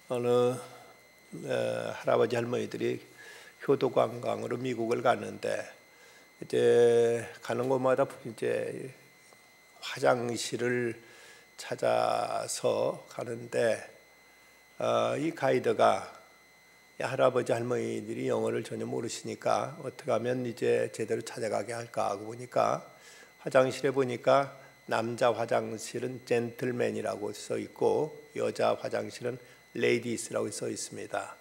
어느 할아버지 할머니들이 효도 관광으로 미국을 갔는데 이제 가는 곳마다 이제 화장실을 찾아서 가는데 이 가이드가 할아버지 할머니들이 영어를 전혀 모르시니까 어떻게 하면 이제 제대로 찾아가게 할까 하고 보니까 화장실에 보니까 남자 화장실은 젠틀맨이라고 써 있고 여자 화장실은 레이디스라고 써 있습니다.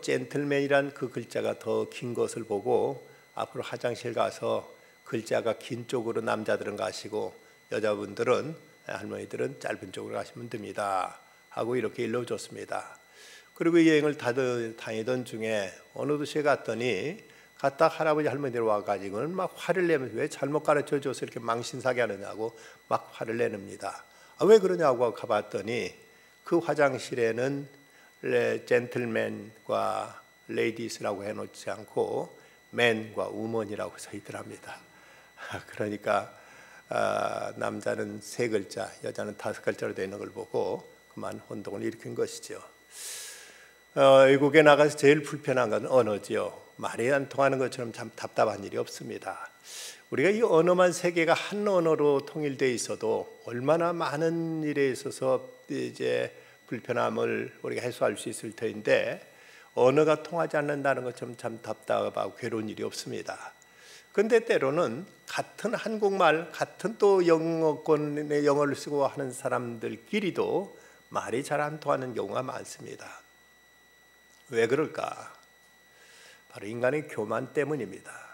젠틀맨이란 그 글자가 더 긴 것을 보고 앞으로 화장실 가서 글자가 긴 쪽으로 남자들은 가시고 여자분들은 할머니들은 짧은 쪽으로 가시면 됩니다 하고 이렇게 일러줬습니다. 그리고 여행을 다니던 중에 어느 도시에 갔더니 갔다 할아버지 할머니들 와가지고는 막 화를 내면서 왜 잘못 가르쳐줘서 이렇게 망신사게 하느냐고 막 화를 내립니다. 왜 그러냐고 가봤더니 그 화장실에는 젠틀맨과 레이디스라고 해놓지 않고 맨과 우먼이라고 써 있더랍니다. 그러니까 남자는 3글자, 여자는 5글자로 되어 있는 걸 보고 그만 혼동을 일으킨 것이죠. 외국에 나가서 제일 불편한 건 언어지요. 말이 안 통하는 것처럼 참 답답한 일이 없습니다. 우리가 이 언어만 세계가 한 언어로 통일되어 있어도 얼마나 많은 일에 있어서 이제 불편함을 우리가 해소할 수 있을 텐데 언어가 통하지 않는다는 것처럼 참 답답하고 괴로운 일이 없습니다. 그런데 때로는 같은 한국말, 같은 또 영어권의 영어를 쓰고 하는 사람들끼리도 말이 잘 안 통하는 경우가 많습니다. 왜 그럴까? 바로 인간의 교만 때문입니다.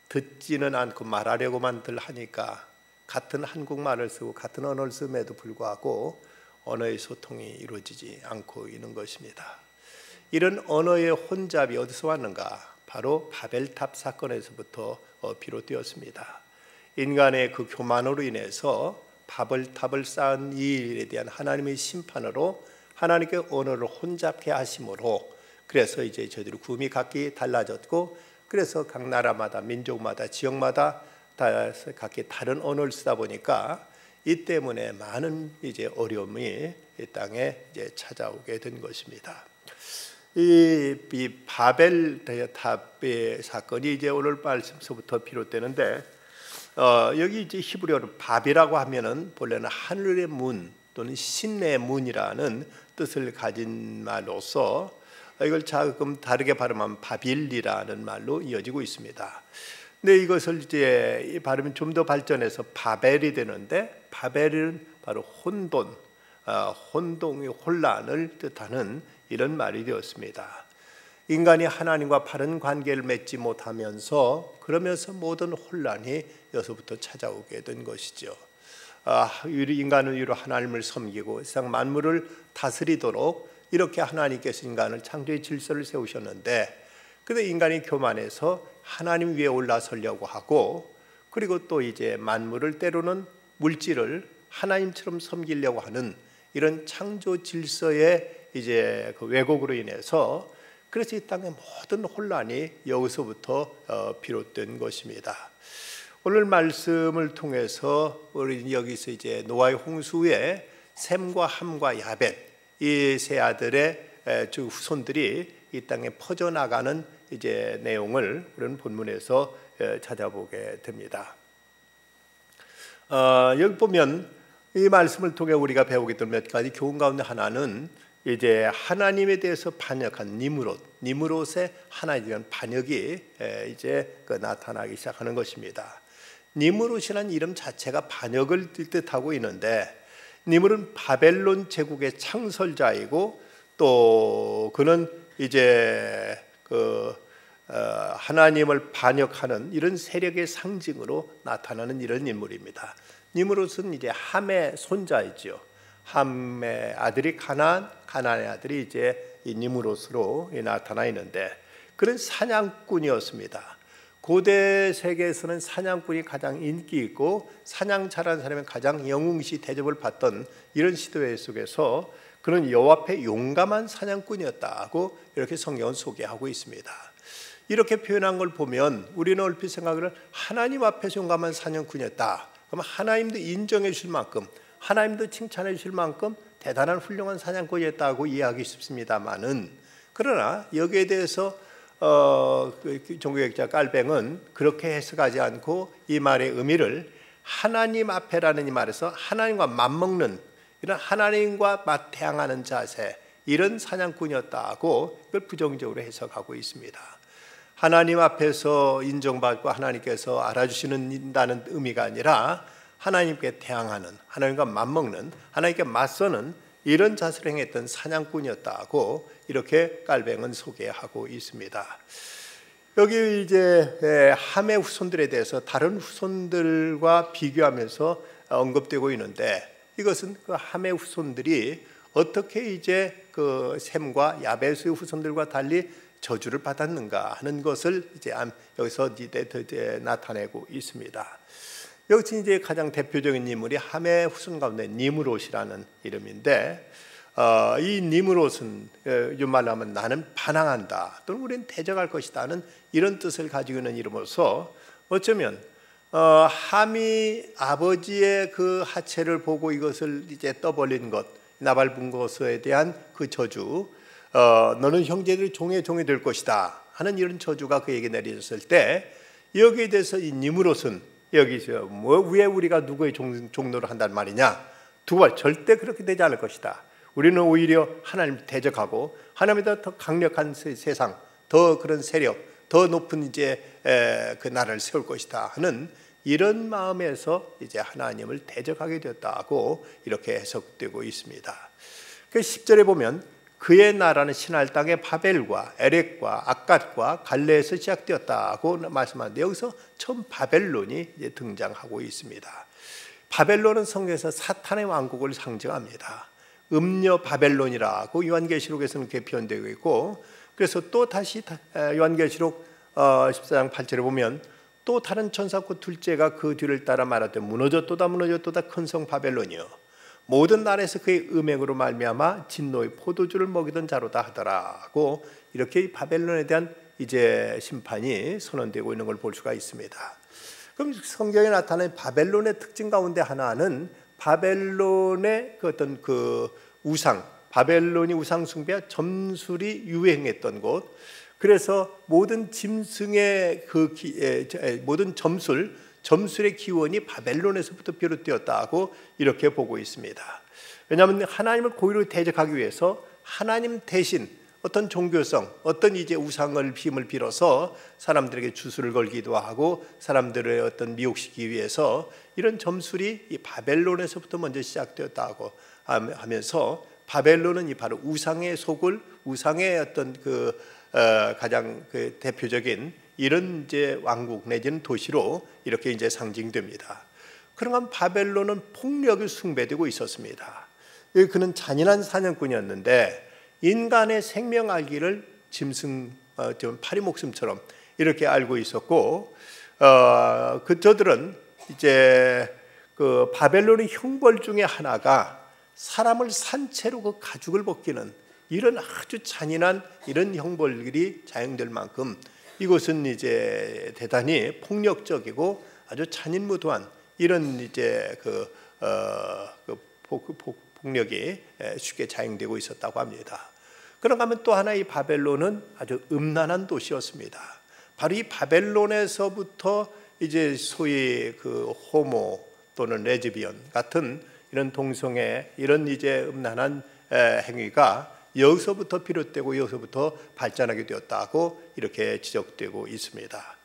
듣지는 않고 말하려고만들 하니까 같은 한국말을 쓰고 같은 언어를 쓰면에도 불구하고 언어의 소통이 이루어지지 않고 있는 것입니다. 이런 언어의 혼잡이 어디서 왔는가? 바로 바벨탑 사건에서부터 비롯되었습니다. 인간의 그 교만으로 인해서 바벨탑을 쌓은 이 일에 대한 하나님의 심판으로 하나님께 언어를 혼잡케 하심으로 그래서 이제 저희들이 구음이 각기 달라졌고 그래서 각 나라마다 민족마다 지역마다 다 각기 다른 언어를 쓰다 보니까 이 때문에 많은 이제 어려움이 이 땅에 이제 찾아오게 된 것입니다. 이 바벨탑의 사건이 이제 오늘 말씀서부터 비롯되는데 여기 이제 히브리어로 밥이라고 하면은 본래는 하늘의 문 또는 신의 문이라는 뜻을 가진 말로서 이걸 조금 다르게 발음하면 바빌리라는 말로 이어지고 있습니다. 근데 이것을 이제 이 발음이 좀 더 발전해서 바벨이 되는데 바벨은 바로 혼돈, 혼동의 혼란을 뜻하는 이런 말이 되었습니다. 인간이 하나님과 바른 관계를 맺지 못하면서 그러면서 모든 혼란이 여기서부터 찾아오게 된 것이죠. 인간을 위로 하나님을 섬기고 세상 만물을 다스리도록 이렇게 하나님께서 인간을 창조의 질서를 세우셨는데 근데 인간이 교만해서 하나님 위에 올라서려고 하고 그리고 또 이제 만물을 때로는 물질을 하나님처럼 섬기려고 하는 이런 창조 질서의 이제 그 왜곡으로 인해서 그래서 이 땅의 모든 혼란이 여기서부터 비롯된 것입니다. 오늘 말씀을 통해서 우리 여기서 이제 노아의 홍수에 셈과 함과 야벳 이 세 아들의 후손들이 이 땅에 퍼져나가는 이제 내용을 우리는 본문에서 찾아보게 됩니다. 여기 보면 이 말씀을 통해 우리가 배우게 될 몇 가지 교훈 가운데 하나는 이제 하나님에 대해서 반역한 니므롯의 하나님에 대한 반역이 이제 나타나기 시작하는 것입니다. 니므롯이라는 이름 자체가 반역을 뜻하고 있는데 니므롯은 바벨론 제국의 창설자이고 또 그는 이제 하나님을 반역하는 이런 세력의 상징으로 나타나는 이런 인물입니다. 니므롯은 이제 함의 손자이죠. 함의 아들이 가나안의 아들이 이제 이 니므롯으로 나타나 있는데 그는 사냥꾼이었습니다. 고대 세계에서는 사냥꾼이 가장 인기 있고 사냥 잘하는 사람이 가장 영웅시 대접을 받던 이런 시대 속에서 그는 여호와 앞에 용감한 사냥꾼이었다고 이렇게 성경은 소개하고 있습니다. 이렇게 표현한 걸 보면 우리는 얼핏 생각을 하나님 앞에서 용감한 사냥꾼이었다. 그럼 하나님도 인정해 주실 만큼 하나님도 칭찬해 주실 만큼 대단한 훌륭한 사냥꾼이었다고 이해하기 쉽습니다만은, 그러나 여기에 대해서 종교학자 깔뱅은 그렇게 해석하지 않고 이 말의 의미를 하나님 앞에라는 이 말에서 하나님과 맞먹는, 이런 하나님과 맞대항하는 자세, 이런 사냥꾼이었다고 이걸 부정적으로 해석하고 있습니다. 하나님 앞에서 인정받고 하나님께서 알아주시는다는 의미가 아니라 하나님께 대항하는, 하나님과 맞먹는, 하나님께 맞서는 이런 자세를 행했던 사냥꾼이었다고 이렇게 깔뱅은 소개하고 있습니다. 여기 이제 함의 후손들에 대해서 다른 후손들과 비교하면서 언급되고 있는데, 이것은 그 함의 후손들이 어떻게 이제 그 셈과 야베스의 후손들과 달리 저주를 받았는가 하는 것을 이제 여기서 이제 나타내고 있습니다. 여기서 이제 가장 대표적인 인물이 함의 후손 가운데 니므롯이라는 이름인데, 이 니므롯은 말로 하면 나는 반항한다 또는 우리는 대적할 것이다는 이런 뜻을 가지고 있는 이름으로서, 어쩌면 함이 아버지의 그 하체를 보고 이것을 이제 떠벌린 것, 나발분 것에 대한 그 저주, 너는 형제들이 종의 종이 될 것이다 하는 이런 저주가 그에게 내려졌을 때, 여기에 대해서 이 니므롯은 여기서 왜 우리가 누구의 종노를 한단 말이냐, 두발 절대 그렇게 되지 않을 것이다. 우리는 오히려 하나님 대적하고 하나님보다 더 강력한 세상, 더 그런 세력, 더 높은 이제 그 나라를 세울 것이다 하는 이런 마음에서 이제 하나님을 대적하게 되었다고 이렇게 해석되고 있습니다. 그 10절에 보면 그의 나라는 신할 땅의 바벨과 에렉과 악갓과 갈레에서 시작되었다고 말씀하는데, 여기서 처음 바벨론이 이제 등장하고 있습니다. 바벨론은 성경에서 사탄의 왕국을 상징합니다. 음녀 바벨론이라고 요한계시록에서는 그렇게 표현되고 있고, 그래서 또 다시 요한계시록 14장 8절에 보면 또 다른 천사꽃 둘째가 그 뒤를 따라 말하되 무너졌도다 무너졌도다 큰 성 바벨론이여 모든 나라에서 그의 음행으로 말미암아 진노의 포도주를 먹이던 자로다 하더라고, 이렇게 바벨론에 대한 이제 심판이 선언되고 있는 걸 볼 수가 있습니다. 그럼 성경에 나타나는 바벨론의 특징 가운데 하나는 바벨론의 그 어떤 그 우상, 바벨론이 우상 숭배와 점술이 유행했던 곳, 그래서 모든 짐승의 그 모든 점술의 기원이 바벨론에서부터 비롯되었다고 이렇게 보고 있습니다. 왜냐하면 하나님을 고의로 대적하기 위해서 하나님 대신 어떤 종교성, 어떤 이제 우상을 힘을 빌어서 사람들에게 주술을 걸기도 하고 사람들의 어떤 미혹시키기 위해서 이런 점술이 이 바벨론에서부터 먼저 시작되었다고 하면서, 바벨론은 이 바로 우상의 속을, 우상의 어떤 그 가장 그 대표적인 이런 이제 왕국 내지는 도시로 이렇게 이제 상징됩니다. 그러면 바벨론은 폭력이 숭배되고 있었습니다. 그는 잔인한 사냥꾼이었는데 인간의 생명 알기를 짐승 좀 파리 목숨처럼 이렇게 알고 있었고, 저들은 이제 그 바벨론의 형벌 중에 하나가 사람을 산채로 그 가죽을 벗기는 이런 아주 잔인한 이런 형벌들이 자행될 만큼 이것은 이제 대단히 폭력적이고 아주 잔인무도한 이런 이제 폭력이 쉽게 자행되고 있었다고 합니다. 그런가 하면 또 하나 이 바벨론은 아주 음란한 도시였습니다. 바로 이 바벨론에서부터 이제 소위 그 호모 또는 레즈비언 같은 이런 동성애 이런 이제 음란한 행위가 여기서부터 비롯되고 여기서부터 발전하게 되었다고 이렇게 지적되고 있습니다.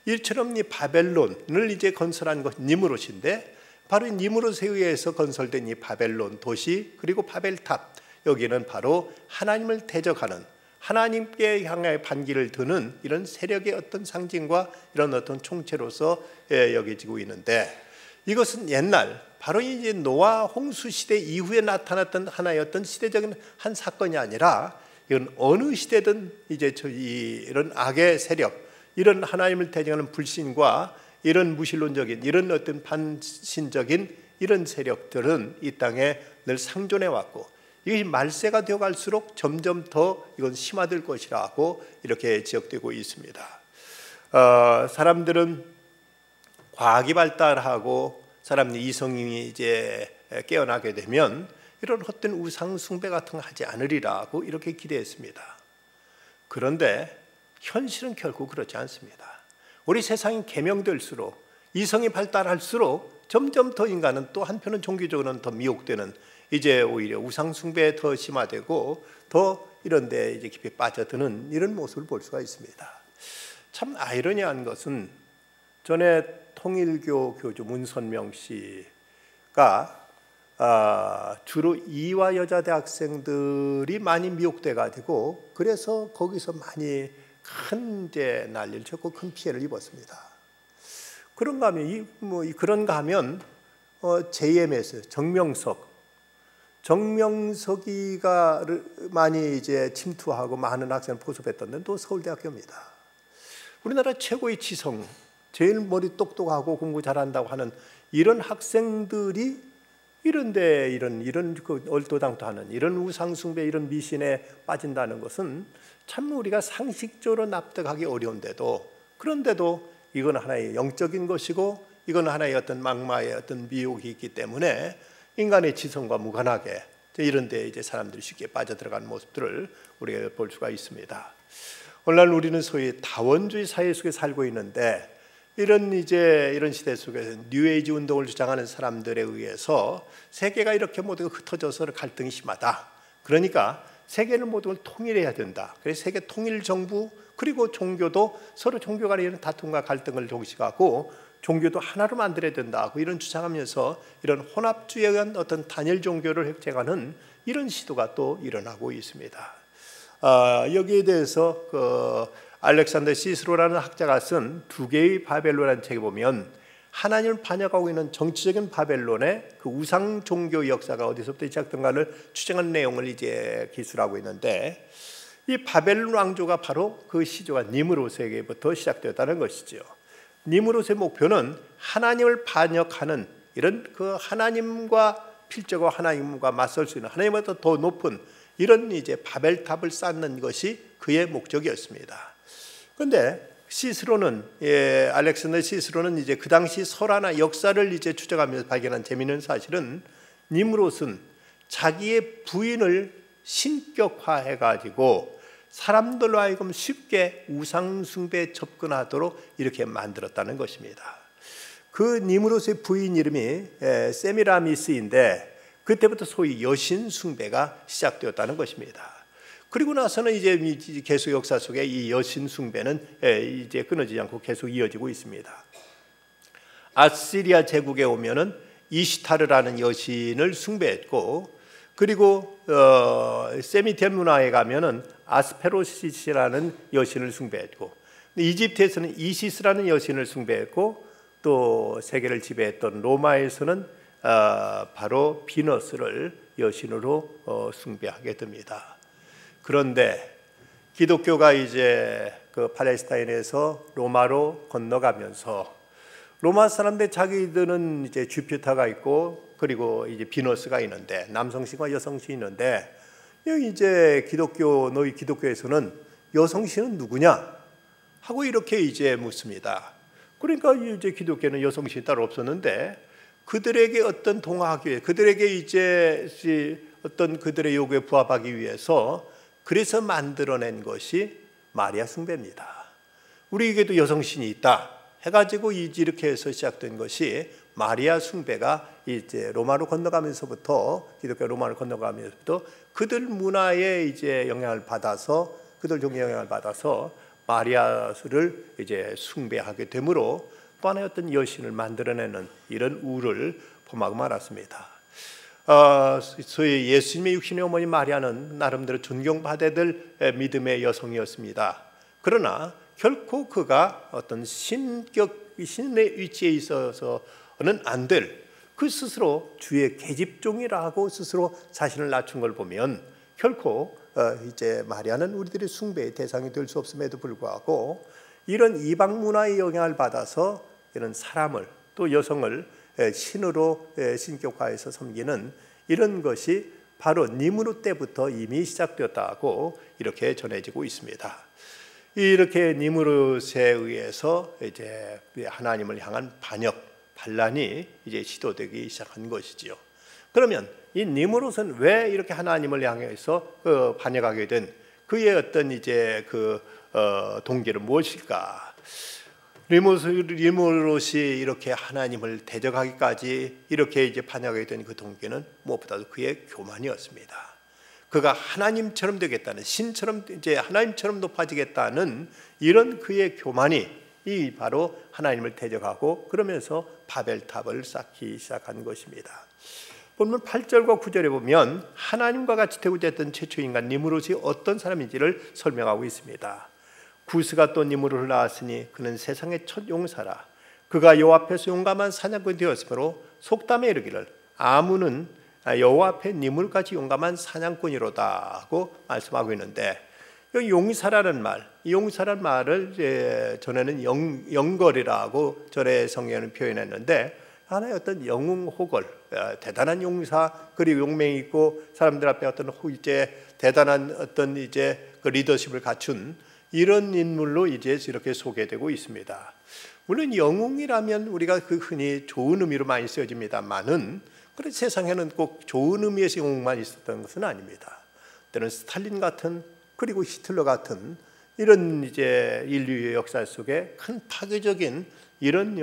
이처럼 이 바벨론을 이제 건설한 것 니므롯인데, 바로 이 니므롯에 의해서 건설된 이 바벨론 도시 그리고 바벨탑, 여기는 바로 하나님을 대적하는, 하나님께 향해 반기를 드는 이런 세력의 어떤 상징과 이런 어떤 총체로서 여겨지고 있는데, 이것은 옛날 바로 이제 노아 홍수 시대 이후에 나타났던 하나의 어떤 시대적인 한 사건이 아니라, 이건 어느 시대든 이제 이런 악의 세력, 이런 하나님을 대적하는 불신과 이런 무신론적인 이런 어떤 반신적인 이런 세력들은 이 땅에 늘 상존해 왔고, 이것이 말세가 되어 갈수록 점점 더 이건 심화될 것이라고 이렇게 지적되고 있습니다. 사람들은 과학이 발달하고 사람 이성이 이제 깨어나게 되면 이런 헛된 우상 숭배 같은 거 하지 않으리라고 이렇게 기대했습니다. 그런데 현실은 결코 그렇지 않습니다. 우리 세상이 계명될수록 이성이 발달할수록 점점 더 인간은 또 한편은 종교적으로는 더 미혹되는, 이제 오히려 우상 숭배에 더 심화되고 더 이런 데 이제 깊이 빠져드는 이런 모습을 볼 수가 있습니다. 참 아이러니한 것은 전에 통일교 교주 문선명 씨가 주로 이화 여자 대학생들이 많이 미혹돼 가지고 그래서 거기서 많이 큰 이제 난리를 쳤고 큰 피해를 입었습니다. 그런가 하면 JMS 정명석이가 많이 이제 침투하고 많은 학생을 포섭했던 데는 또 서울대학교입니다. 우리나라 최고의 지성, 제일 머리 똑똑하고 공부 잘한다고 하는 이런 학생들이 이런데 이런 그 얼토당토하는 이런 우상숭배, 이런 미신에 빠진다는 것은 참 우리가 상식적으로 납득하기 어려운데도, 그런데도 이건 하나의 영적인 것이고 이건 하나의 어떤 막마의 어떤 미혹이 있기 때문에 인간의 지성과 무관하게 이런 데 이제 사람들이 쉽게 빠져들어가는 모습들을 우리가 볼 수가 있습니다. 오늘날 우리는 소위 다원주의 사회 속에 살고 있는데, 이런 시대 속에서 뉴에이지 운동을 주장하는 사람들에 의해서 세계가 이렇게 모두가 흩어져서 갈등이 심하다. 그러니까 세계는 모두를 통일해야 된다. 그래서 세계 통일 정부, 그리고 종교도 서로 종교 간의 이런 다툼과 갈등을 종식하고 종교도 하나로 만들어야 된다고 이런 주장하면서 이런 혼합주의에 의한 어떤 단일 종교를 획책하는 이런 시도가 또 일어나고 있습니다. 여기에 대해서 알렉산더 시스로라는 학자가 쓴 두 개의 바벨론이라는 책에 보면 하나님을 반역하고 있는 정치적인 바벨론의 그 우상 종교 역사가 어디서부터 시작된가를 추정한 내용을 이제 기술하고 있는데, 이 바벨론 왕조가 바로 그 시조가 니므롯에게부터 시작되었다는 것이죠. 니므롯의 목표는 하나님을 반역하는 이런 그 하나님과 필적으로 하나님과 맞설 수 있는, 하나님보다 더 높은 이런 이제 바벨탑을 쌓는 것이 그의 목적이었습니다. 그런데 알렉산더 시스로는 이제 그 당시 설화나 역사를 이제 추적하면서 발견한 재미있는 사실은, 니므롯은 자기의 부인을 신격화해 가지고 사람들로 하여금 쉽게 우상숭배에 접근하도록 이렇게 만들었다는 것입니다. 그 니므롯의 부인 이름이 세미라미스인데, 그때부터 소위 여신 숭배가 시작되었다는 것입니다. 그리고 나서는 이제 계속 역사 속에 이 여신 숭배는 이제 끊어지지 않고 계속 이어지고 있습니다. 아시리아 제국에 오면은 이시타르라는 여신을 숭배했고, 그리고 세미티안 문화에 가면은 아스페로시스라는 여신을 숭배했고, 이집트에서는 이시스라는 여신을 숭배했고, 또 세계를 지배했던 로마에서는 바로 비너스를 여신으로 숭배하게 됩니다. 그런데 기독교가 이제 그 팔레스타인에서 로마로 건너가면서 로마 사람들 자기들은 이제 주피터가 있고 그리고 이제 비너스가 있는데, 남성신과 여성신이 있는데, 여기 이제 너희 기독교에서는 여성신은 누구냐 하고 이렇게 이제 묻습니다. 그러니까 이제 기독교는 여성신이 따로 없었는데, 그들에게 어떤 동화하기 위해, 그들에게 이제 어떤 그들의 요구에 부합하기 위해서 그래서 만들어낸 것이 마리아 숭배입니다. 우리에게도 여성신이 있다 해가지고 이렇게 해서 시작된 것이 마리아 숭배가 이제 로마로 건너가면서부터, 기독교 로마로 건너가면서부터 그들 문화에 이제 영향을 받아서, 그들 종교의 영향을 받아서 마리아를 이제 숭배하게 되므로 또 하나의 어떤 여신을 만들어내는 이런 우를 범하고 말았습니다. 소위 예수님의 육신의 어머니 마리아는 나름대로 존경받아야 될 믿음의 여성이었습니다. 그러나 결코 그가 어떤 신의 위치에 있어서는 안 될, 그 스스로 주의 계집종이라고 스스로 자신을 낮춘 걸 보면 결코 이제 마리아는 우리들의 숭배의 대상이 될 수 없음에도 불구하고 이런 이방 문화의 영향을 받아서 이런 사람을, 또 여성을 신으로 신격화해서 섬기는 이런 것이 바로 니므롯 때부터 이미 시작되었다고 이렇게 전해지고 있습니다. 이렇게 니므롯에 의해서 이제 하나님을 향한 반역, 반란이 이제 시도되기 시작한 것이지요. 그러면 이 니므롯은 왜 이렇게 하나님을 향해서 반역하게 된 그의 어떤 이제 동기는 무엇일까? 니므롯이 이렇게 하나님을 대적하기까지 이렇게 이제 반역하게 된 그 동기는 무엇보다도 그의 교만이었습니다. 그가 하나님처럼 되겠다는, 신처럼 이제 하나님처럼 높아지겠다는 이런 그의 교만이 이 바로 하나님을 대적하고 그러면서 바벨탑을 쌓기 시작한 것입니다. 본문 8절과 9절에 보면 하나님과 같이 되고자 했던 최초 인간 니므롯이 어떤 사람인지를 설명하고 있습니다. 구스가 또 니므롯을 낳았으니 그는 세상의 첫 용사라. 그가 여호와 앞에서 용감한 사냥꾼이 되었으므로 속담에 이르기를 아문은 여호와 앞에 니므롯같이 용감한 사냥꾼이로다 하고 말씀하고 있는데, 이 용사라는 말, 이 용사라는 말을 전에는 영걸이라고 전에 성경에는 표현했는데, 하나의 어떤 영웅호걸, 대단한 용사, 그리고 용맹이 있고 사람들 앞에 어떤 이제 대단한 어떤 이제 그 리더십을 갖춘 이런 인물로 이제 이렇게 소개되고 있습니다. 물론 영웅이라면 우리가 흔히 좋은 의미로 많이 쓰여집니다만은, 그런 세상에는 꼭 좋은 의미에서 영웅만 있었던 것은 아닙니다. 때는 스탈린 같은, 그리고 히틀러 같은 이런 이제 인류의 역사 속에 큰 파괴적인 이런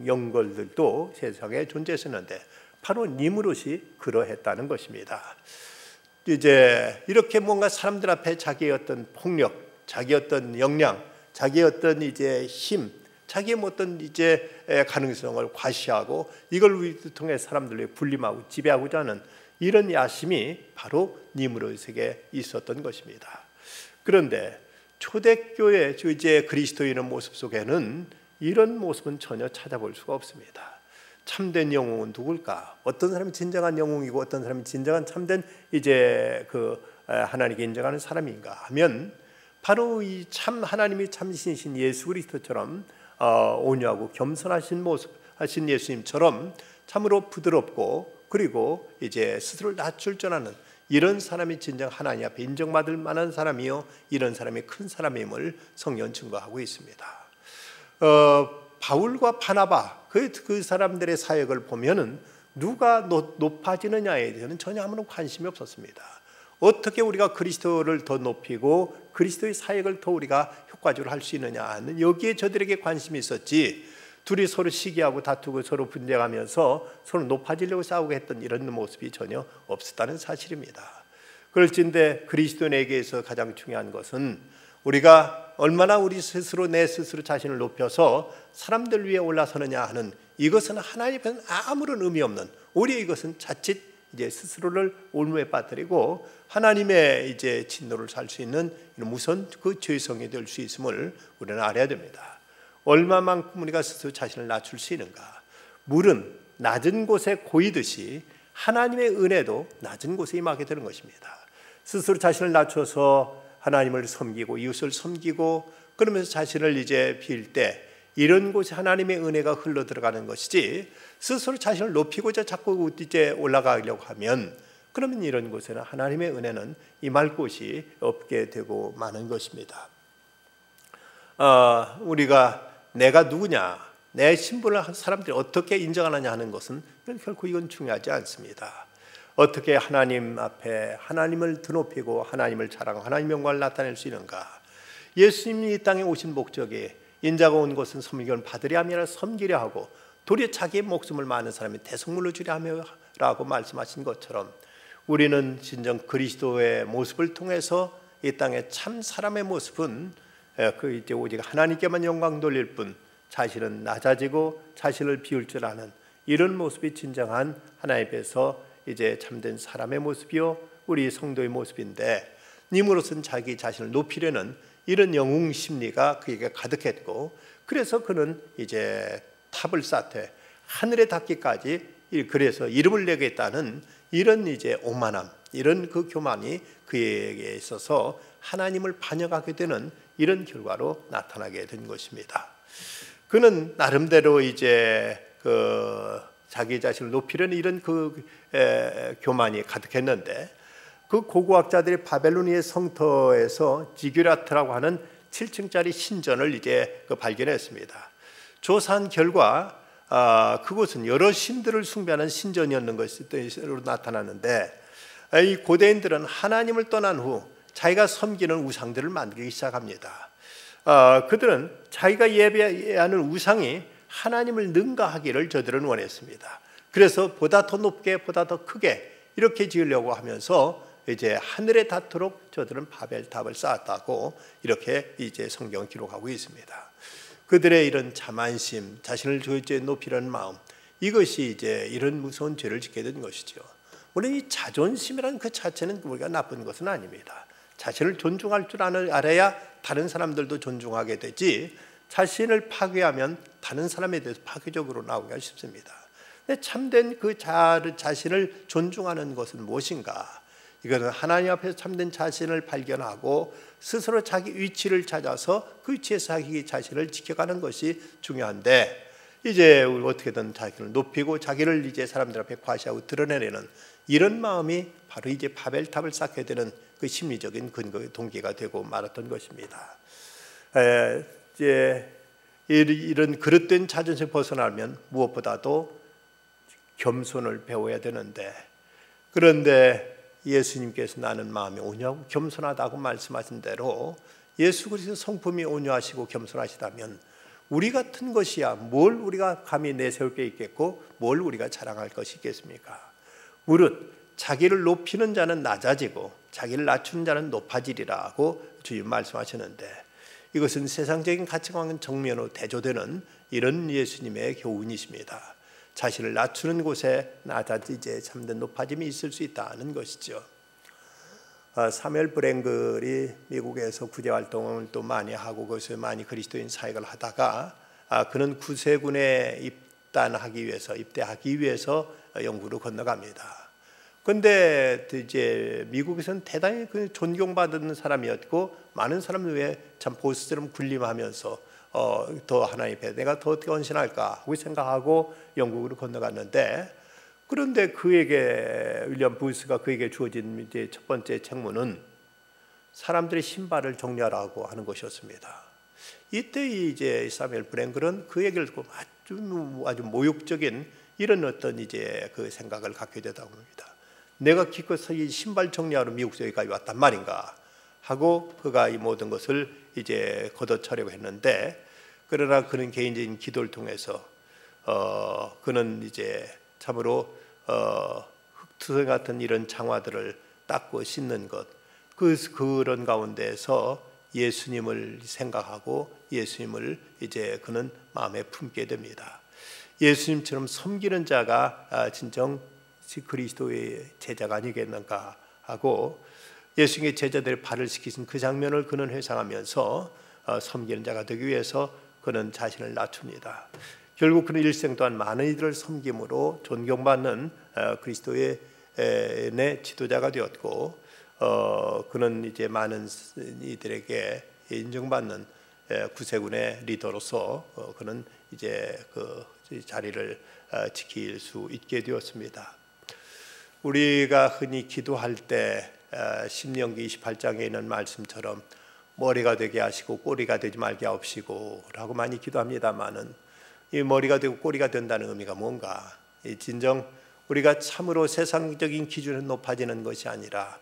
영걸들도 세상에 존재했었는데, 바로 니므롯이 그러했다는 것입니다. 이제 이렇게 뭔가 사람들 앞에 자기의 어떤 폭력, 자기의 어떤 역량, 자기의 어떤 이제 힘, 자기의 어떤 이제 가능성을 과시하고 이걸 통해 사람들을 군림하고 지배하고자 하는 이런 야심이 바로 니므롯에게 있었던 것입니다. 그런데 초대교회 이제 그리스도인의 모습 속에는 이런 모습은 전혀 찾아볼 수가 없습니다. 참된 영웅은 누굴까? 어떤 사람이 진정한 영웅이고 어떤 사람이 진정한 참된 이제 하나님께 인정하는 사람인가 하면, 바로 이 참 하나님이 참신이신 예수 그리스도처럼 온유하고 겸손하신 모습 하신 예수님처럼 참으로 부드럽고 그리고 이제 스스로를 낮출 줄 아는 이런 사람이 진정 하나님 앞에 인정받을 만한 사람이요, 이런 사람이 큰 사람임을 성경은 증거하고 있습니다. 바울과 바나바 그 사람들의 사역을 보면은 누가 높아지느냐에 대해서는 전혀 아무런 관심이 없었습니다. 어떻게 우리가 그리스도를 더 높이고 그리스도의 사역을 더 우리가 효과적으로 할 수 있느냐 하는 여기에 저들에게 관심이 있었지, 둘이 서로 시기하고 다투고 서로 분쟁하면서 서로 높아지려고 싸우고 했던 이런 모습이 전혀 없었다는 사실입니다. 그럴진데 그리스도인에게서 가장 중요한 것은 우리가 얼마나 우리 스스로 내 스스로 자신을 높여서 사람들 위에 올라서느냐 하는, 이것은 하나님 앞에는 아무런 의미 없는, 오히려 이것은 자칫 이제 스스로를 올무에 빠뜨리고 하나님의 이제 진노를 살 수 있는 무서운 그 죄성이 될 수 있음을 우리는 알아야 됩니다. 얼마만큼 우리가 스스로 자신을 낮출 수 있는가? 물은 낮은 곳에 고이듯이 하나님의 은혜도 낮은 곳에 임하게 되는 것입니다. 스스로 자신을 낮춰서 하나님을 섬기고 이웃을 섬기고 그러면서 자신을 이제 빌 때 이런 곳에 하나님의 은혜가 흘러 들어가는 것이지, 스스로 자신을 높이고자 자꾸 이제 올라가려고 하면 그러면 이런 곳에는 하나님의 은혜는 임할 곳이 없게 되고 마는 것입니다. 우리가 내가 누구냐, 내 신분을 사람들이 어떻게 인정하느냐 하는 것은 결코 이건 중요하지 않습니다. 어떻게 하나님 앞에 하나님을 드높이고 하나님을 자랑하고 하나님의 영광을 나타낼 수 있는가? 예수님이 이 땅에 오신 목적이 인자가 온 것은 섬기를 받으려 함이라 섬기려 하고 도리어 자기의 목숨을 많은 사람이 대속물로 주려 함이라고 말씀하신 것처럼, 우리는 진정 그리스도의 모습을 통해서 이 땅의 참 사람의 모습은 이제 오직 하나님께만 영광 돌릴 뿐 자신은 낮아지고 자신을 비울 줄 아는 이런 모습이 진정한 하나님 앞에서 이제 참된 사람의 모습이요, 우리 성도의 모습인데, 니므롯은 자기 자신을 높이려는 이런 영웅 심리가 그에게 가득했고, 그래서 그는 이제 탑을 쌓되 하늘에 닿기까지, 그래서 이름을 내겠다는 이런 이제 오만함, 이런 그 교만이 그에게 있어서 하나님을 반역하게 되는 이런 결과로 나타나게 된 것입니다. 그는 나름대로 이제 자기 자신을 높이려는 이런 교만이 가득했는데, 그 고고학자들이 바벨로니아의 성터에서 지규라트라고 하는 7층짜리 신전을 이제 발견했습니다. 조사한 결과 그곳은 여러 신들을 숭배하는 신전이었는 것으로 나타나는데, 이 고대인들은 하나님을 떠난 후 자기가 섬기는 우상들을 만들기 시작합니다. 그들은 자기가 예배하는 우상이 하나님을 능가하기를 저들은 원했습니다. 그래서 보다 더 높게, 보다 더 크게 이렇게 지으려고 하면서 이제 하늘에 닿도록 저들은 바벨탑을 쌓았다고 이렇게 이제 성경을 기록하고 있습니다. 그들의 이런 자만심, 자신을 높이려는 마음, 이것이 이제 이런 무서운 죄를 짓게 된 것이죠. 물론 이 자존심이라는 그 자체는 우리가 나쁜 것은 아닙니다. 자신을 존중할 줄 알아야 다른 사람들도 존중하게 되지, 자신을 파괴하면 다른 사람에 대해서 파괴적으로 나오기가 쉽습니다. 근데 참된 그 자신을 존중하는 것은 무엇인가? 이것은 하나님 앞에서 참된 자신을 발견하고 스스로 자기 위치를 찾아서 그 위치에서 자기 자신을 지켜가는 것이 중요한데, 이제 어떻게든 자기를 높이고 자기를 이제 사람들 앞에 과시하고 드러내려는 이런 마음이 바로 이제 바벨탑을 쌓게 되는 그 심리적인 근거의 동기가 되고 말았던 것입니다. 이제 이런 그릇된 자존심 벗어나면 무엇보다도 겸손을 배워야 되는데, 그런데 예수님께서 나는 마음이 온유하고 겸손하다고 말씀하신 대로 예수 그리스도 성품이 온유하시고 겸손하시다면 우리 같은 것이야 뭘 우리가 감히 내세울 게 있겠고 뭘 우리가 자랑할 것이 있겠습니까? 무릇 자기를 높이는 자는 낮아지고 자기를 낮추는 자는 높아지리라고 주님 말씀하시는데, 이것은 세상적인 가치관과 정면으로 대조되는 이런 예수님의 교훈이십니다. 자신을 낮추는 곳에 이제 참된 높아짐이 있을 수 있다는 것이죠. 사무엘 브랭글이 미국에서 구제 활동을 또 많이 하고 거기서 많이 그리스도인 사역을 하다가 그는 구세군에 입대하기 위해서 영국으로 건너갑니다. 그런데 이제 미국에서는 대단히 존경받는 사람이었고 많은 사람 외에 참 보스처럼 군림하면서 더 하나님 앞에 내가 더 어떻게 헌신할까 하고 생각하고 영국으로 건너갔는데, 그런데 그에게 윌리엄 부스가 그에게 주어진 이제 첫 번째 책무는 사람들의 신발을 정리하라고 하는 것이었습니다. 이때 이제 사무엘 브랭글은 그 얘기를 듣고 아주 모욕적인 이런 어떤 이제 그 생각을 갖게 되다고 합니다. 내가 기껏 이 신발 정리하러 미국에서 여기까지 왔단 말인가 하고 그가 이 모든 것을 이제 걷어차려고 했는데, 그러나 그는 개인적인 기도를 통해서 그는 이제 참으로 흙투성 같은 이런 장화들을 닦고 씻는 것, 그런 가운데서 예수님을 생각하고 예수님을 이제 그는 마음에 품게 됩니다. 예수님처럼 섬기는 자가 진정 그리스도의 제자가 아니겠는가 하고 예수님의 제자들의 발을 씻기신 그 장면을 그는 회상하면서 섬기는 자가 되기 위해서 그는 자신을 낮춥니다. 결국 그는 일생 동안 많은 이들을 섬김으로 존경받는 그리스도의 지도자가 되었고, 그는 이제 많은 이들에게 인정받는 구세군의 리더로서 그는 이제 그 자리를 지킬 수 있게 되었습니다. 우리가 흔히 기도할 때 신명기 28장에 있는 말씀처럼 머리가 되게 하시고 꼬리가 되지 말게 하옵시고 라고 많이 기도합니다마는, 이 머리가 되고 꼬리가 된다는 의미가 뭔가, 진정 우리가 참으로 세상적인 기준에 높아지는 것이 아니라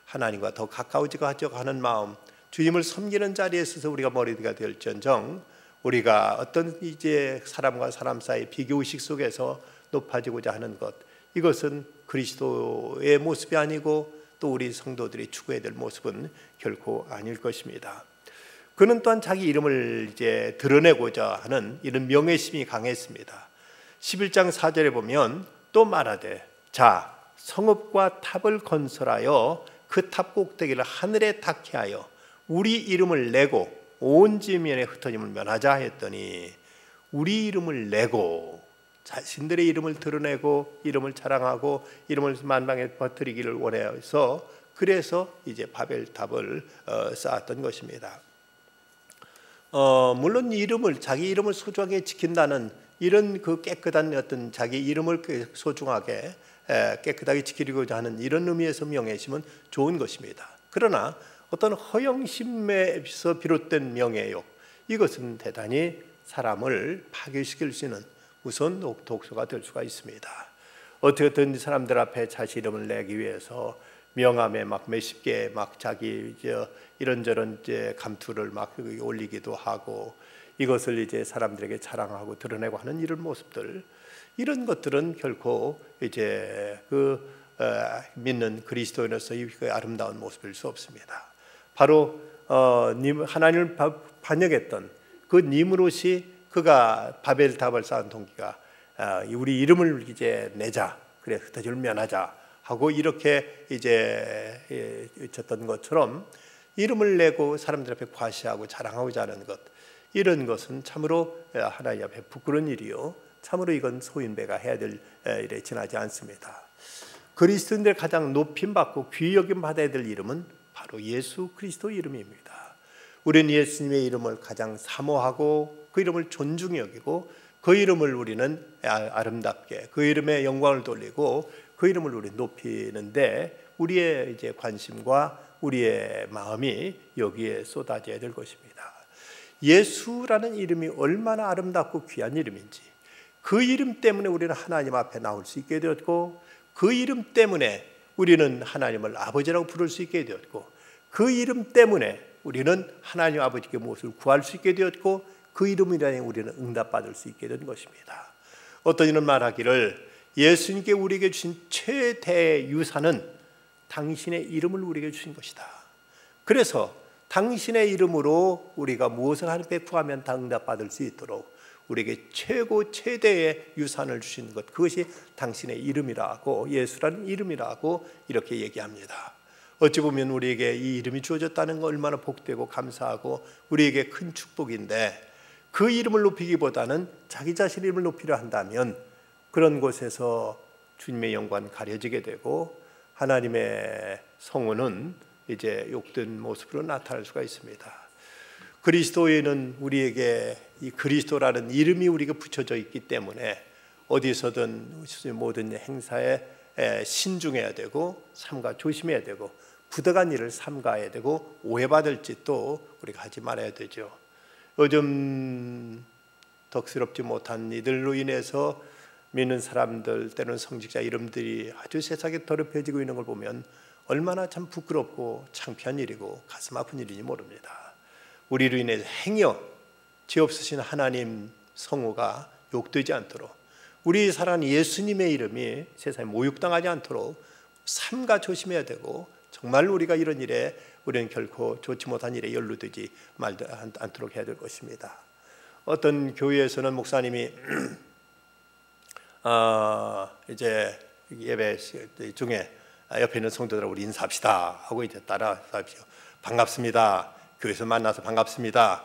하나님과 더 가까워지고자 하는 마음, 주님을 섬기는 자리에 서서 우리가 머리가 될지언정 우리가 어떤 이제 사람과 사람 사이 비교의식 속에서 높아지고자 하는 것, 이것은 그리스도의 모습이 아니고 또 우리 성도들이 추구해야 될 모습은 결코 아닐 것입니다. 그는 또한 자기 이름을 이제 드러내고자 하는 이런 명예심이 강했습니다. 11장 4절에 보면 또 말하되 자 성읍과 탑을 건설하여 그 탑 꼭대기를 하늘에 닿게 하여 우리 이름을 내고 온 지면에 흩어짐을 면하자 했더니, 우리 이름을 내고 자신들의 이름을 드러내고 이름을 자랑하고 이름을 만방에 퍼뜨리기를 원해서 그래서 이제 바벨탑을 쌓았던 것입니다. 물론 자기 이름을 소중하게 지킨다는 이런 그 깨끗한 어떤 자기 이름을 소중하게 깨끗하게 지키려고자 하는 이런 의미에서 명예심은 좋은 것입니다. 그러나 어떤 허영심에서 비롯된 명예욕, 이것은 대단히 사람을 파괴시킬 수 있는 우선 독소가 될 수가 있습니다. 어떻게든 사람들 앞에 자신 이름을 내기 위해서 명함에 막 몇십 개 막 자기 이런저런 이제 감투를 막 올리기도 하고, 이것을 이제 사람들에게 자랑하고 드러내고 하는 이런 모습들, 이런 것들은 결코 이제 믿는 그리스도인으로서의 그 아름다운 모습일 수 없습니다. 바로 하나님을 반역했던 그 니므롯이, 그가 바벨탑을 쌓은 동기가 우리 이름을 이제 내자, 그래 흩어질 면하자 하고 이렇게 이제 외쳤던 것처럼, 이름을 내고 사람들 앞에 과시하고 자랑하고자 하는 것, 이런 것은 참으로 하나님 앞에 부끄러운 일이요, 참으로 이건 소인배가 해야 될 일에 지나지 않습니다. 그리스도인들 가장 높임받고 귀히 여김 받아야 될 이름은 바로 예수 그리스도 이름입니다. 우리는 예수님의 이름을 가장 사모하고 그 이름을 존중히 여기고, 그 이름을 우리는 아름답게 그 이름에 영광을 돌리고 그 이름을 우리 높이는데, 우리의 이제 관심과 우리의 마음이 여기에 쏟아져야 될 것입니다. 예수라는 이름이 얼마나 아름답고 귀한 이름인지, 그 이름 때문에 우리는 하나님 앞에 나올 수 있게 되었고, 그 이름 때문에 우리는 하나님을 아버지라고 부를 수 있게 되었고, 그 이름 때문에 우리는 하나님 아버지께 무엇을 구할 수 있게 되었고, 그 이름이라니 우리는 응답받을 수 있게 된 것입니다. 어떤 이는 말하기를, 예수님께 우리에게 주신 최대의 유산은 당신의 이름을 우리에게 주신 것이다. 그래서 당신의 이름으로 우리가 무엇을 하나님께 구하면 다 응답받을 수 있도록 우리에게 최대의 유산을 주신 것, 그것이 당신의 이름이라고, 예수라는 이름이라고 이렇게 얘기합니다. 어찌 보면 우리에게 이 이름이 주어졌다는 건 얼마나 복되고 감사하고 우리에게 큰 축복인데, 그 이름을 높이기보다는 자기 자신의 이름을 높이려 한다면 그런 곳에서 주님의 영광은 가려지게 되고, 하나님의 성호는 이제 욕된 모습으로 나타날 수가 있습니다. 그리스도에는 우리에게 이 그리스도라는 이름이 우리가 붙여져 있기 때문에 어디서든 모든 행사에 신중해야 되고 삼가 조심해야 되고, 부득한 일을 삼가해야 되고 오해받을 짓도 우리가 하지 말아야 되죠. 요즘 덕스럽지 못한 이들로 인해서 믿는 사람들, 때로는 성직자 이름들이 아주 세상에 더럽혀지고 있는 걸 보면 얼마나 참 부끄럽고 창피한 일이고 가슴 아픈 일인지 모릅니다. 우리로 인해서 행여 죄 없으신 하나님 성호가 욕되지 않도록, 우리 사랑하는 예수님의 이름이 세상에 모욕당하지 않도록 삼가 조심해야 되고, 정말 우리가 이런 일에 우리는 결코 좋지 못한 일에 연루되지 않도록 해야 될 것입니다. 어떤 교회에서는 목사님이 이제 예배 중에 옆에 있는 성도들하고 우리 인사합시다 하고 이제 따라하십시오. 반갑습니다. 교회에서 만나서 반갑습니다.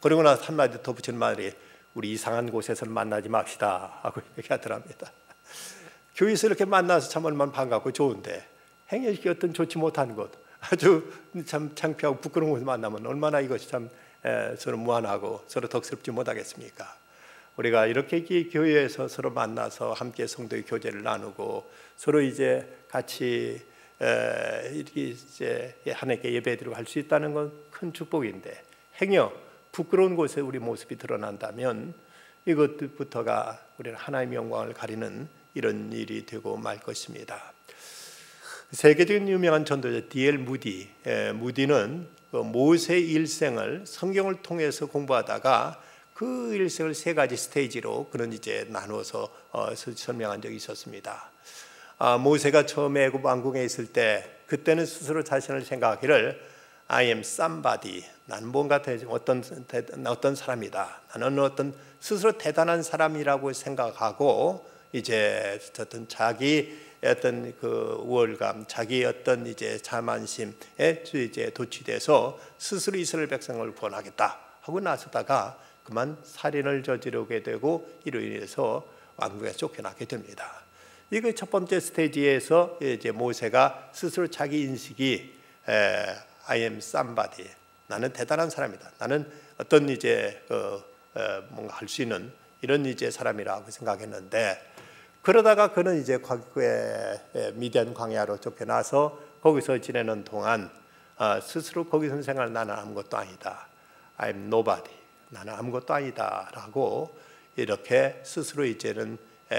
그러고 나서 한마디 덧붙이는 말이, 우리 이상한 곳에서 만나지 맙시다 하고 얘기하더랍니다. 교회에서 이렇게 만나서 참 얼마나 반갑고 좋은데, 행여시 어떤 좋지 못한 곳, 아주 참 창피하고 부끄러운 곳에 만나면 얼마나 이것이 참 서로 무안하고 서로 덕스럽지 못하겠습니까? 우리가 이렇게 교회에서 서로 만나서 함께 성도의 교제를 나누고 서로 이제 같이 이렇게 이제 하나님께 예배드리고 할 수 있다는 건 큰 축복인데, 행여 부끄러운 곳에 우리 모습이 드러난다면 이것부터가 우리는 하나님의 영광을 가리는 이런 일이 되고 말 것입니다. 세계적인 유명한 전도자 D.L. 무디는 모세의 일생을 성경을 통해서 공부하다가 그 일생을 세 가지 스테이지로 그는 이제 나누어서 설명한 적이 있었습니다. 모세가 처음에 애굽 왕궁에 있을 때, 그때는 스스로 자신을 생각하기를 I am somebody, 나는 뭔가 어떤 사람이다, 나는 어떤 스스로 대단한 사람이라고 생각하고, 이제 어떤 자기 어떤 그 우월감, 자기 어떤 이제 자만심에 이제 도취돼서 스스로 이스라엘 백성을 구원하겠다 하고 나서다가 그만 살인을 저지르게 되고, 이로 인해서 왕궁에서 쫓겨나게 됩니다. 이거 첫 번째 스테이지에서 이제 모세가 스스로 자기 인식이 I am somebody, 나는 대단한 사람이다, 나는 어떤 이제 뭔가 할 수 있는 이런 이제 사람이라고 생각했는데, 그러다가 그는 이제 과거에 미디안 광야로 쫓겨나서 거기서 지내는 동안 스스로 거기서 생각을, 나는 아무것도 아니다, I am nobody, 나는 아무것도 아니다 라고 이렇게 스스로 이제는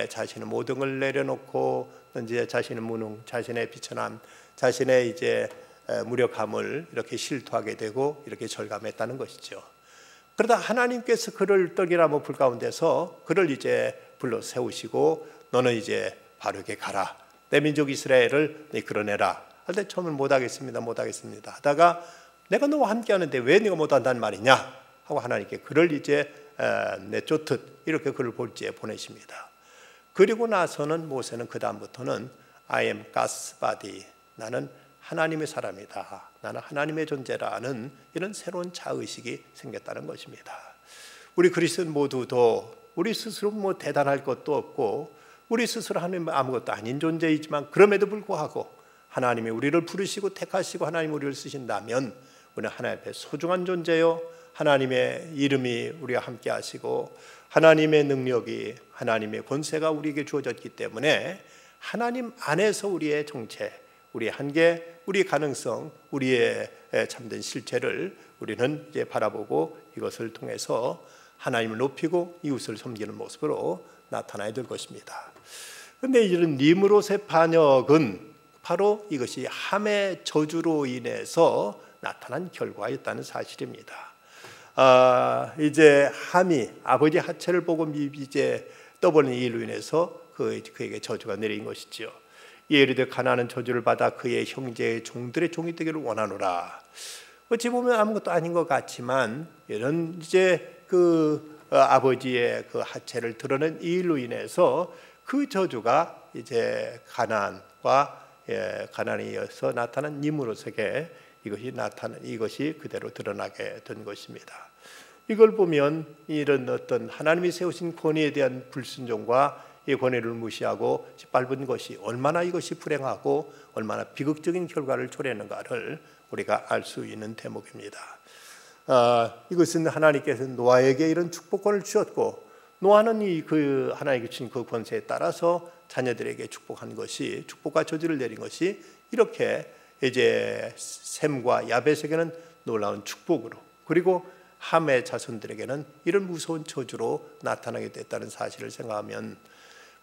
자신의 모든 걸 내려놓고 이제 자신의 무능, 자신의 비천함, 자신의 이제 무력함을 이렇게 실토하게 되고 이렇게 절감했다는 것이죠. 그러다 하나님께서 그를 떡이나무 불 가운데서 그를 이제 불러 세우시고 너는 이제 바르게 가라. 내 민족 이스라엘을 끌어내라. 근데 처음엔 못하겠습니다. 하다가 내가 너와 함께하는데 왜 네가 못한다는 말이냐 하고 하나님께 그를 이제 내쫓듯 이렇게 그를 볼지에 보내십니다. 그리고 나서는 모세는 그 다음부터는 I am God's body. 나는 하나님의 사람이다. 나는 하나님의 존재라는 이런 새로운 자의식이 생겼다는 것입니다. 우리 그리스도인 모두도 우리 스스로 뭐 대단할 것도 없고 우리 스스로 하나님 아무것도 아닌 존재이지만 그럼에도 불구하고 하나님이 우리를 부르시고 택하시고 하나님 우리를 쓰신다면 우리는 하나님 앞에 소중한 존재요. 하나님의 이름이 우리와 함께 하시고 하나님의 능력이 하나님의 권세가 우리에게 주어졌기 때문에 하나님 안에서 우리의 정체, 우리의 한계, 우리의 가능성, 우리의 참된 실체를 우리는 이제 바라보고 이것을 통해서 하나님을 높이고 이웃을 섬기는 모습으로 나타나야 될 것입니다. 그런데 이런 니므롯의 반역은 바로 이것이 함의 저주로 인해서 나타난 결과였다는 사실입니다. 이제 함이 아버지 하체를 보고 이제 떠보는 일로 인해서 그에게 저주가 내린 것이죠. 예리되 가나안은 저주를 받아 그의 형제의 종들의 종이 되기를 원하노라. 어찌 보면 아무것도 아닌 것 같지만 이런 이제 아버지의 그 하체를 드러낸 이 일로 인해서 그 저주가 이제 가나안에 이어서 나타난 니므롯에게 이것이 그대로 드러나게 된 것입니다. 이걸 보면 이런 어떤 하나님이 세우신 권위에 대한 불순종과 이 권위를 무시하고 짓밟은 것이 얼마나 이것이 불행하고 얼마나 비극적인 결과를 초래했는가를 우리가 알 수 있는 대목입니다. 이것은 하나님께서 노아에게 이런 축복권을 주셨고 노아는 하나님께 주신 그 권세에 따라서 자녀들에게 축복한 것이 축복과 저주를 내린 것이 이렇게 이제 셈과 야벳에게는 놀라운 축복으로 그리고 함의 자손들에게는 이런 무서운 저주로 나타나게 됐다는 사실을 생각하면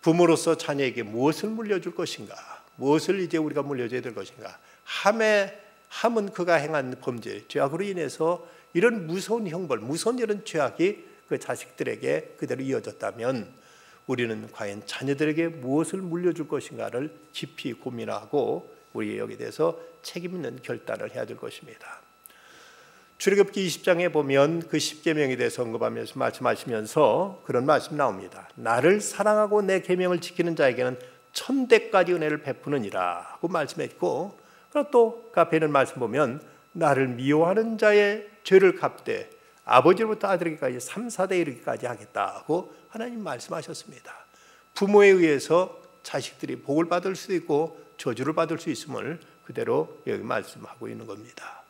부모로서 자녀에게 무엇을 물려줄 것인가, 무엇을 이제 우리가 물려줘야 될 것인가. 함은 그가 행한 범죄, 죄악으로 인해서 이런 무서운 형벌, 무서운 이런 죄악이 그 자식들에게 그대로 이어졌다면 우리는 과연 자녀들에게 무엇을 물려줄 것인가를 깊이 고민하고 우리 여기에 대해서 책임 있는 결단을 해야 될 것입니다. 출애굽기 20장에 보면 그 10계명에 대해서 언급하면서 말씀하시면서 그런 말씀 나옵니다. 나를 사랑하고 내 계명을 지키는 자에게는 1000대까지 은혜를 베푸느니라 고 말씀했고 그리고 또 그 앞에 있는 말씀 보면 나를 미워하는 자의 죄를 갚되 아버지로부터 아들에게까지 3, 4대 이르기까지 하겠다고 하나님 말씀하셨습니다. 부모에 의해서 자식들이 복을 받을 수도 있고 저주를 받을 수 있음을 그대로 여기 말씀하고 있는 겁니다.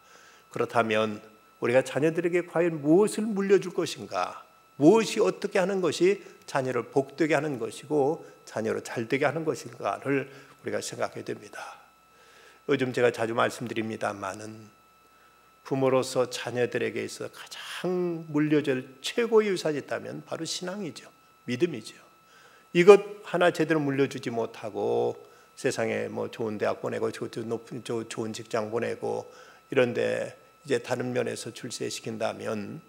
그렇다면 우리가 자녀들에게 과연 무엇을 물려줄 것인가, 무엇이 어떻게 하는 것이 자녀를 복되게 하는 것이고 자녀로 잘되게 하는 것인가를 우리가 생각해야 됩니다. 요즘 제가 자주 말씀드립니다마는 부모로서 자녀들에게 있어 가장 물려줄 최고의 유산이 있다면 바로 신앙이죠. 믿음이죠. 이것 하나 제대로 물려주지 못하고 세상에 뭐 좋은 대학 보내고 좋은 직장 보내고 이런데 이제 다른 면에서 출세시킨다면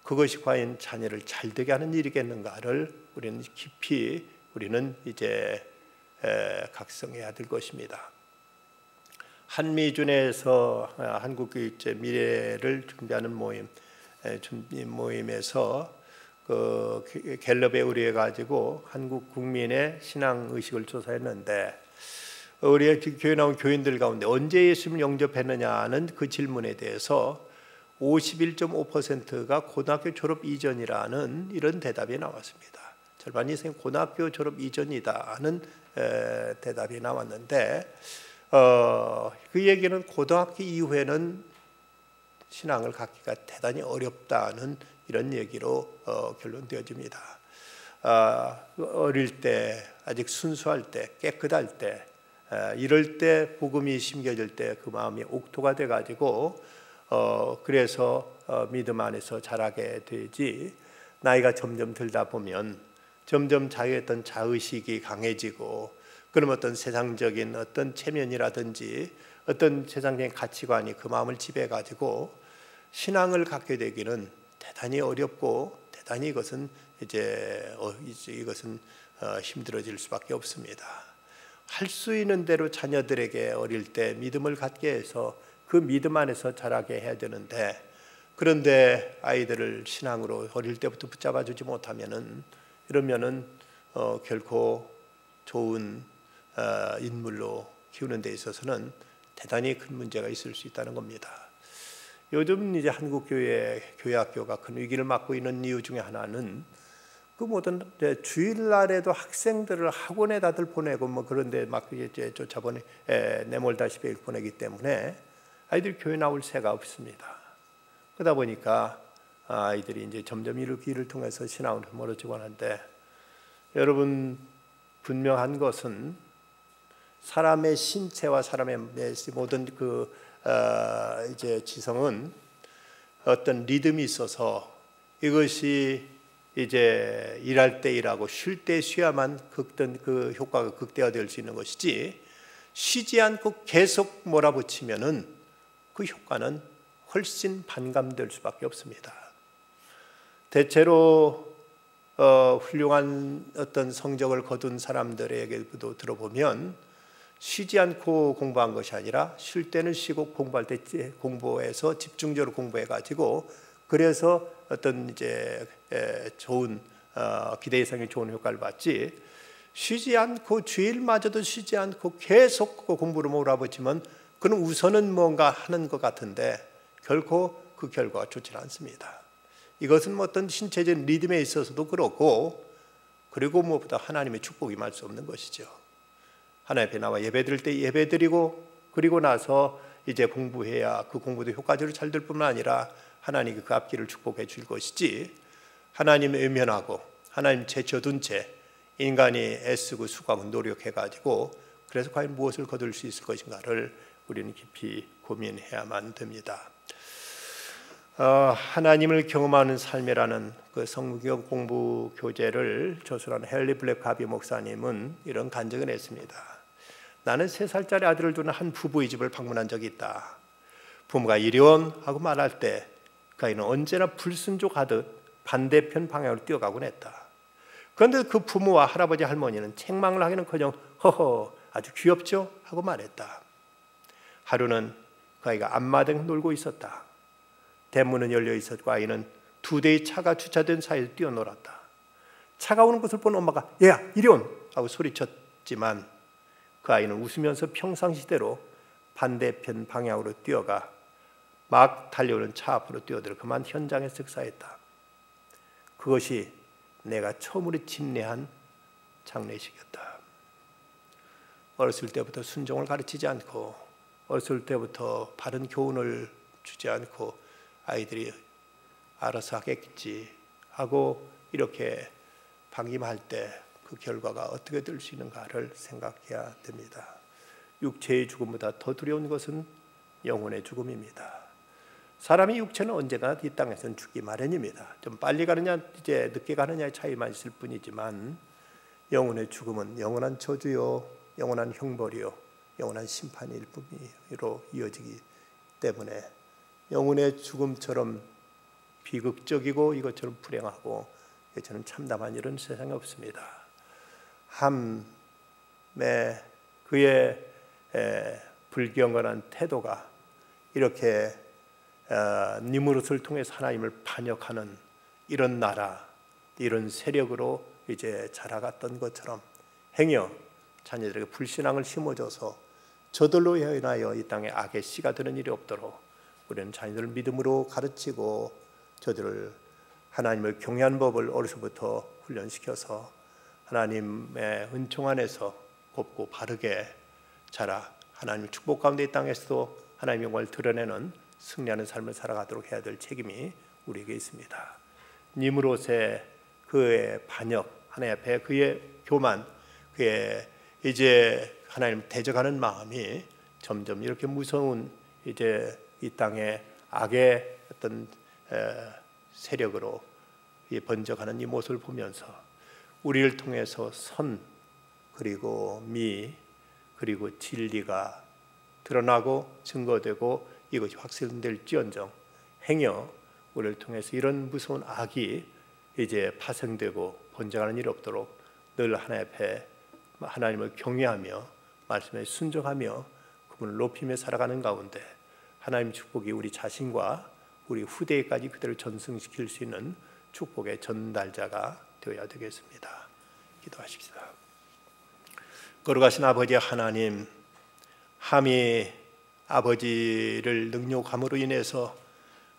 그것이 과연 자녀를 잘되게 하는 일이겠는가를 우리는 깊이 이제 각성해야 될 것입니다. 한미준에서 한국 교육제 미래를 준비하는 모임에서 그 갤럽에 의뢰해 가지고 한국 국민의 신앙 의식을 조사했는데 우리 교회 나온 교인들 가운데 언제 예수님을 영접했느냐는 그 질문에 대해서 51.5%가 고등학교 졸업 이전이라는 이런 대답이 나왔습니다. 절반 이상이 고등학교 졸업 이전이다는 대답이 나왔는데 그 얘기는 고등학교 이후에는 신앙을 갖기가 대단히 어렵다는 이런 얘기로 결론되어집니다. 어릴 때 아직 순수할 때 깨끗할 때 이럴 때 복음이 심겨질 때 그 마음이 옥토가 돼가지고 그래서 믿음 안에서 자라게 되지 나이가 점점 들다 보면 점점 자기의 어떤 자의식이 강해지고, 그럼 어떤 세상적인 어떤 체면이라든지 어떤 세상적인 가치관이 그 마음을 지배해 가지고 신앙을 갖게 되기는 대단히 어렵고, 대단히 이것은 힘들어질 수밖에 없습니다. 할 수 있는 대로 자녀들에게 어릴 때 믿음을 갖게 해서 그 믿음 안에서 자라게 해야 되는데, 그런데 아이들을 신앙으로 어릴 때부터 붙잡아 주지 못하면은, 이러면은 결코 좋은 인물로 키우는 데 있어서는 대단히 큰 문제가 있을 수 있다는 겁니다. 요즘 이제 한국 교회학교가 큰 위기를 맞고 있는 이유 중에 하나는, 그 모든 주일날에도 학생들을 학원에 다들 보내고 뭐 그런데 막 이제 쫓아보내 내몰다시피 보내기 때문에 아이들이 교회 나올 새가 없습니다. 그러다 보니까 아이들이 이제 점점 이 길을 통해서 신앙으로 멀어지고 하는데, 여러분, 분명한 것은 사람의 신체와 사람의 모든 이제 지성은 어떤 리듬이 있어서, 이것이 이제 일할 때 일하고 쉴 때 쉬어야만 그 효과가 극대화될 수 있는 것이지, 쉬지 않고 계속 몰아붙이면은 그 효과는 훨씬 반감될 수밖에 없습니다. 대체로 훌륭한 어떤 성적을 거둔 사람들에게도 들어보면, 쉬지 않고 공부한 것이 아니라 쉴 때는 쉬고 공부할 때 공부해서 집중적으로 공부해 가지고, 그래서 어떤 이제 좋은 기대 이상의 좋은 효과를 받지, 쉬지 않고 주일마저도 쉬지 않고 계속 공부로 몰아붙이면 그는 우선은 뭔가 하는 것 같은데 결코 그 결과가 좋지 않습니다. 이것은 뭐 어떤 신체적인 리듬에 있어서도 그렇고, 그리고 무엇보다 하나님의 축복이 말 수 없는 것이죠. 하나님 앞에 나와 예배드릴 때 예배드리고, 그리고 나서 이제 공부해야 그 공부도 효과적으로 잘 될 뿐만 아니라 하나님이 그 앞길을 축복해 줄 것이지, 하나님 외면하고 하나님 제쳐둔 채 인간이 애쓰고 수고하고 노력해 가지고 그래서 과연 무엇을 거둘 수 있을 것인가를 우리는 깊이 고민해야만 됩니다. 하나님을 경험하는 삶이라는 그 성경 공부 교재를 저술한 헨리 블랙 가비 목사님은 이런 간증을 했습니다. 나는 3살짜리 아들을 두는 한 부부의 집을 방문한 적이 있다. 부모가 이리온 하고 말할 때 그 아이는 언제나 불순종하듯 반대편 방향으로 뛰어가곤 했다. 그런데 그 부모와 할아버지 할머니는 책망을 하기는커녕 허허 아주 귀엽죠? 하고 말했다. 하루는 그 아이가 앞마당 놀고 있었다. 대문은 열려 있었고 아이는 2대의 차가 주차된 사이에서 뛰어놀았다. 차가 오는 것을 본 엄마가 얘야 이리 온! 하고 소리쳤지만 그 아이는 웃으면서 평상시대로 반대편 방향으로 뛰어가 막 달려오는 차 앞으로 뛰어들어 그만 현장에 즉사했다. 그것이 내가 처음으로 집례한 장례식이었다. 어렸을 때부터 순종을 가르치지 않고, 어렸을 때부터 바른 교훈을 주지 않고 아이들이 알아서 하겠지 하고 이렇게 방임할 때 그 결과가 어떻게 될 수 있는가를 생각해야 됩니다. 육체의 죽음보다 더 두려운 것은 영혼의 죽음입니다. 사람의 육체는 언제나 이 땅에서는 죽기 마련입니다. 좀 빨리 가느냐 이제 늦게 가느냐의 차이만 있을 뿐이지만, 영혼의 죽음은 영원한 저주요, 영원한 형벌이요, 영원한 심판일 뿐으로 이어지기 때문에 영혼의 죽음처럼 비극적이고 이것처럼 불행하고 저는 참담한 일은 세상에 없습니다. 함에 그의 불경건한 태도가 이렇게 니무롯을 통해서 하나님을 반역하는 이런 나라, 이런 세력으로 이제 자라갔던 것처럼 행여 자녀들에게 불신앙을 심어줘서 저들로 인하여 이 땅에 악의 씨가 되는 일이 없도록 우리는 자녀들을 믿음으로 가르치고 저들을 하나님을 경외하는 법을 어려서부터 훈련시켜서 하나님의 은총 안에서 곱고 바르게 자라 하나님의 축복 가운데 이 땅에서도 하나님의 영광을 드러내는 승리하는 삶을 살아가도록 해야 될 책임이 우리에게 있습니다. 니므롯의 그의 반역, 하나님 앞에 그의 교만, 그의 이제 하나님 대적하는 마음이 점점 이렇게 무서운 이제 이 땅의 악의 어떤 세력으로 이 번져가는 이 모습을 보면서 우리를 통해서 선 그리고 미 그리고 진리가 드러나고 증거되고 이것이 확산될지언정 행여 우리를 통해서 이런 무서운 악이 이제 파생되고 번져가는 일이 없도록 늘 하나님 앞에 하나님을 경외하며 말씀에 순종하며 그분을 높이며 살아가는 가운데 하나님 축복이 우리 자신과 우리 후대까지 그대로 전승시킬 수 있는 축복의 전달자가 되어야 되겠습니다. 기도하십시다. 거룩하신 아버지 하나님, 함이 아버지를 능욕함으로 인해서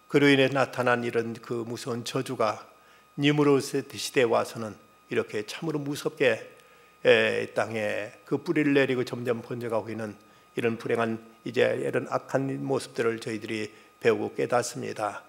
그로 인해 나타난 이런 그 무서운 저주가 니무롯의 시대에 와서는 이렇게 참으로 무섭게 땅에 그 뿌리를 내리고 점점 번져가고 있는 이런 불행한 이제 이런 악한 모습들을 저희들이 배우고 깨닫습니다.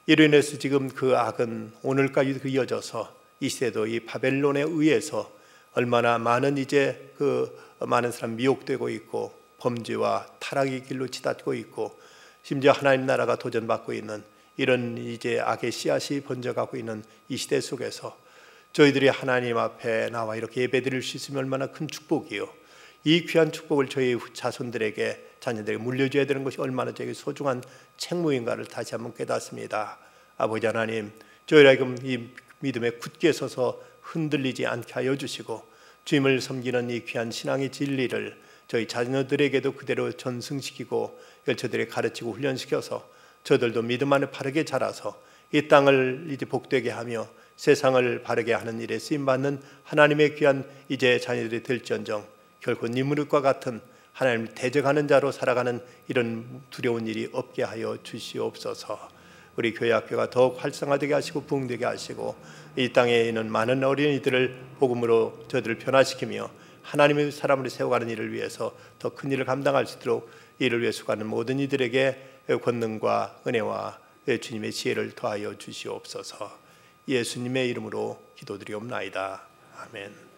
이로 인해서 지금 그 악은 오늘까지도 이어져서 이 시대도 이 바벨론에 의해서 얼마나 많은 이제 그 많은 사람 미혹되고 있고 범죄와 타락의 길로 치닫고 있고 심지어 하나님 나라가 도전받고 있는 이런 이제 악의 씨앗이 번져가고 있는 이 시대 속에서 저희들이 하나님 앞에 나와 이렇게 예배드릴 수 있으면 얼마나 큰 축복이요. 이 귀한 축복을 저희 자손들에게 자녀들에게 물려줘야 되는 것이 얼마나 저에게 소중한 책무인가를 다시 한번 깨닫습니다. 아버지 하나님, 저희라금 이 믿음에 굳게 서서 흔들리지 않게 하여 주시고 주님을 섬기는 이 귀한 신앙의 진리를 저희 자녀들에게도 그대로 전승시키고 저들에게 가르치고 훈련시켜서 저들도 믿음 안에 바르게 자라서 이 땅을 이제 복되게 하며 세상을 바르게 하는 일에 쓰임받는 하나님의 귀한 이제 자녀들이 될지언정 결코 니무롯과 같은 하나님을 대적하는 자로 살아가는 이런 두려운 일이 없게 하여 주시옵소서. 우리 교회 학교가 더욱 활성화되게 하시고 부흥되게 하시고 이 땅에 있는 많은 어린이들을 복음으로 저들을 변화시키며 하나님의 사람으로 세워가는 일을 위해서 더 큰 일을 감당할 수 있도록 이를 위해 수고하는 모든 이들에게 권능과 은혜와 주님의 지혜를 더하여 주시옵소서. 예수님의 이름으로 기도드리옵나이다. 아멘.